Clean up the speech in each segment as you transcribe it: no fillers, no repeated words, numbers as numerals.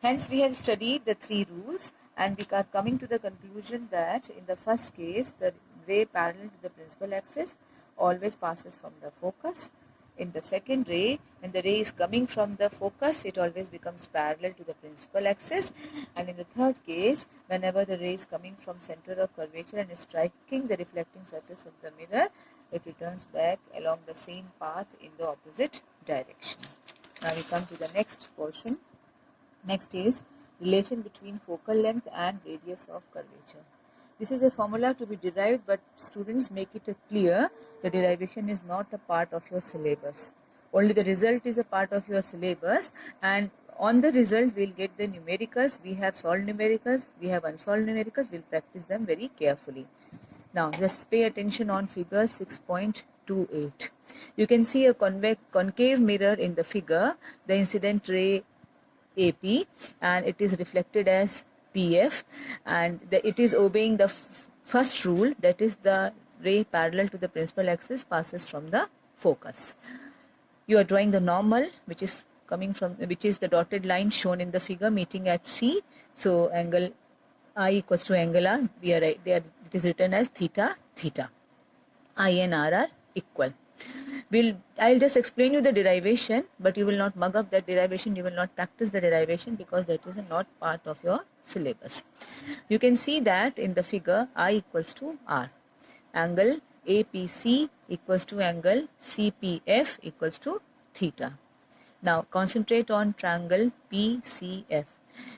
Hence, we have studied the three rules, and we are coming to the conclusion that in the first case, the ray parallel to the principal axis always passes from the focus. In the second ray, when the ray is coming from the focus, it always becomes parallel to the principal axis. And in the third case, whenever the ray is coming from center of curvature and is striking the reflecting surface of the mirror, it returns back along the same path in the opposite direction. Now we come to the next portion. Next is relation between focal length and radius of curvature. This is a formula to be derived, but students make it clear the derivation is not a part of your syllabus. Only the result is a part of your syllabus, and on the result we'll get the numericals. We have solved numericals, we have unsolved numericals. We'll practice them very carefully. Now just pay attention on figure 6.28. You can see a concave mirror in the figure, the incident ray AP, and it is reflected as PF, and it is obeying the first rule, that is the ray parallel to the principal axis passes from the focus. You are drawing the normal, which is the dotted line shown in the figure meeting at C. So angle I equals to angle R. It is written as theta theta. I and R are equal. I'll just explain you the derivation, but you will not mug up that derivation. You will not practice the derivation because that is not part of your syllabus. You can see that in the figure I equals to R. Angle APC equals to angle CPF equals to theta. Now concentrate on triangle PCF.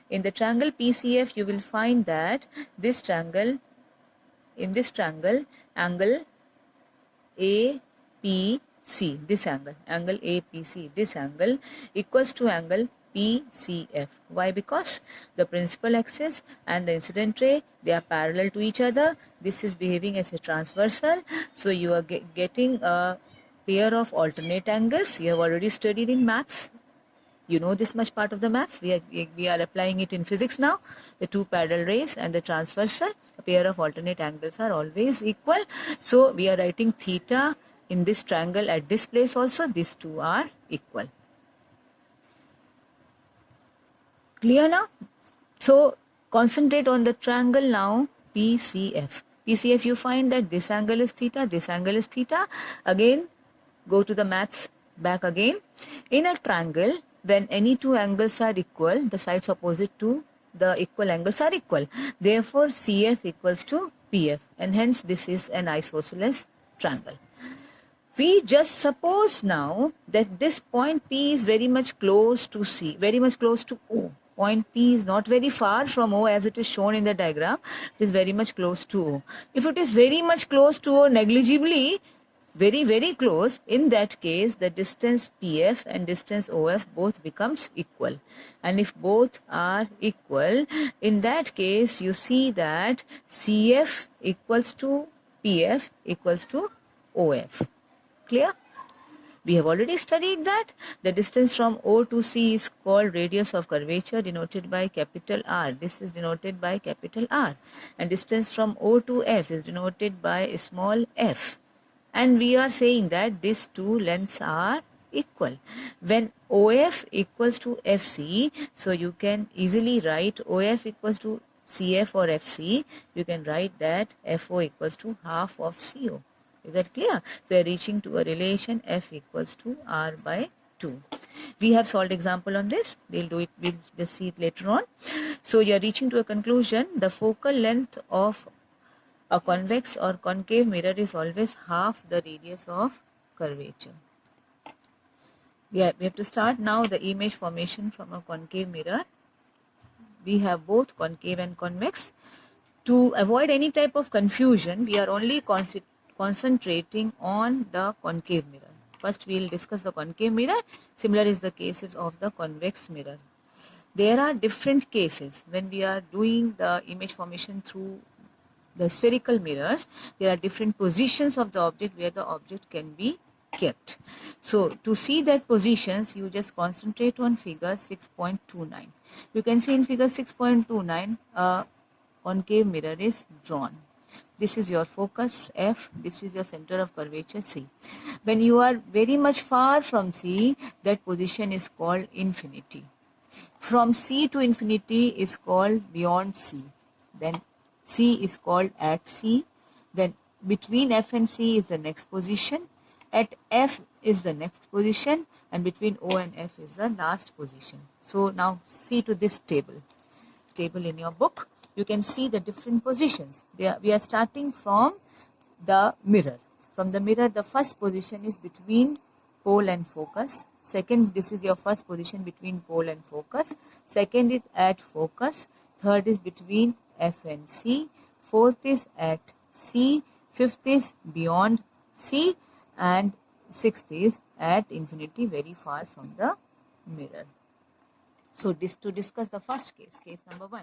In the triangle PCF, you will find that this triangle, angle APC, this angle APC, this angle equals to angle PCF. Why? Because the principal axis and the incident ray, they are parallel to each other. This is behaving as a transversal. So you are getting a pair of alternate angles. You have already studied in maths. You know this much part of the maths. We are applying it in physics now. The two parallel rays and the transversal, a pair of alternate angles are always equal. So we are writing theta in this triangle at this place also. These two are equal. Clear now? So concentrate on the triangle now, PCF. PCF, you find that this angle is theta, this angle is theta. Again, go to the maths back again. In a triangle, when any two angles are equal, the sides opposite to the equal angles are equal. Therefore, CF equals to PF, and hence this is an isosceles triangle. We just suppose now that this point P is very much close to C, very much close to O. Point P is not very far from O as it is shown in the diagram. It is very much close to O. If it is very much close to O negligibly, very close, in that case the distance PF and distance OF both becomes equal. And if both are equal, in that case you see that CF equals to PF equals to OF. Clear? We have already studied that. The distance from O to C is called radius of curvature, denoted by capital R. This is denoted by capital R. And distance from O to F is denoted by small f. And we are saying that these two lengths are equal. When OF equals to FC, so you can easily write OF equals to CF or FC. You can write that FO equals to half of CO. Is that clear? So we are reaching to a relation F equals to R by 2. We have solved example on this. We'll just see it later on. So you are reaching to a conclusion. The focal length of a convex or concave mirror is always half the radius of curvature. We have to start now the image formation from a concave mirror. We have both concave and convex. To avoid any type of confusion, we are only concentrating on the concave mirror. First we will discuss the concave mirror. Similar is the cases of the convex mirror. There are different cases when we are doing the image formation through the spherical mirrors. There are different positions of the object where the object can be kept. So to see that positions, you just concentrate on figure 6.29. You can see in figure 6.29 a concave mirror is drawn. This is your focus F, this is your center of curvature C. When you are very much far from C, that position is called infinity. From C to infinity is called beyond C. Then C is called at C. Then between F and C is the next position. At F is the next position, and between O and F is the last position. So now see to this table in your book. You can see the different positions. We are starting from the mirror. From the mirror, the first position is between pole and focus. Second, this is your first position between pole and focus. Second is at focus. Third is between F and C. Fourth is at C. Fifth is beyond C. And sixth is at infinity, very far from the mirror. So this to discuss the first case number 1.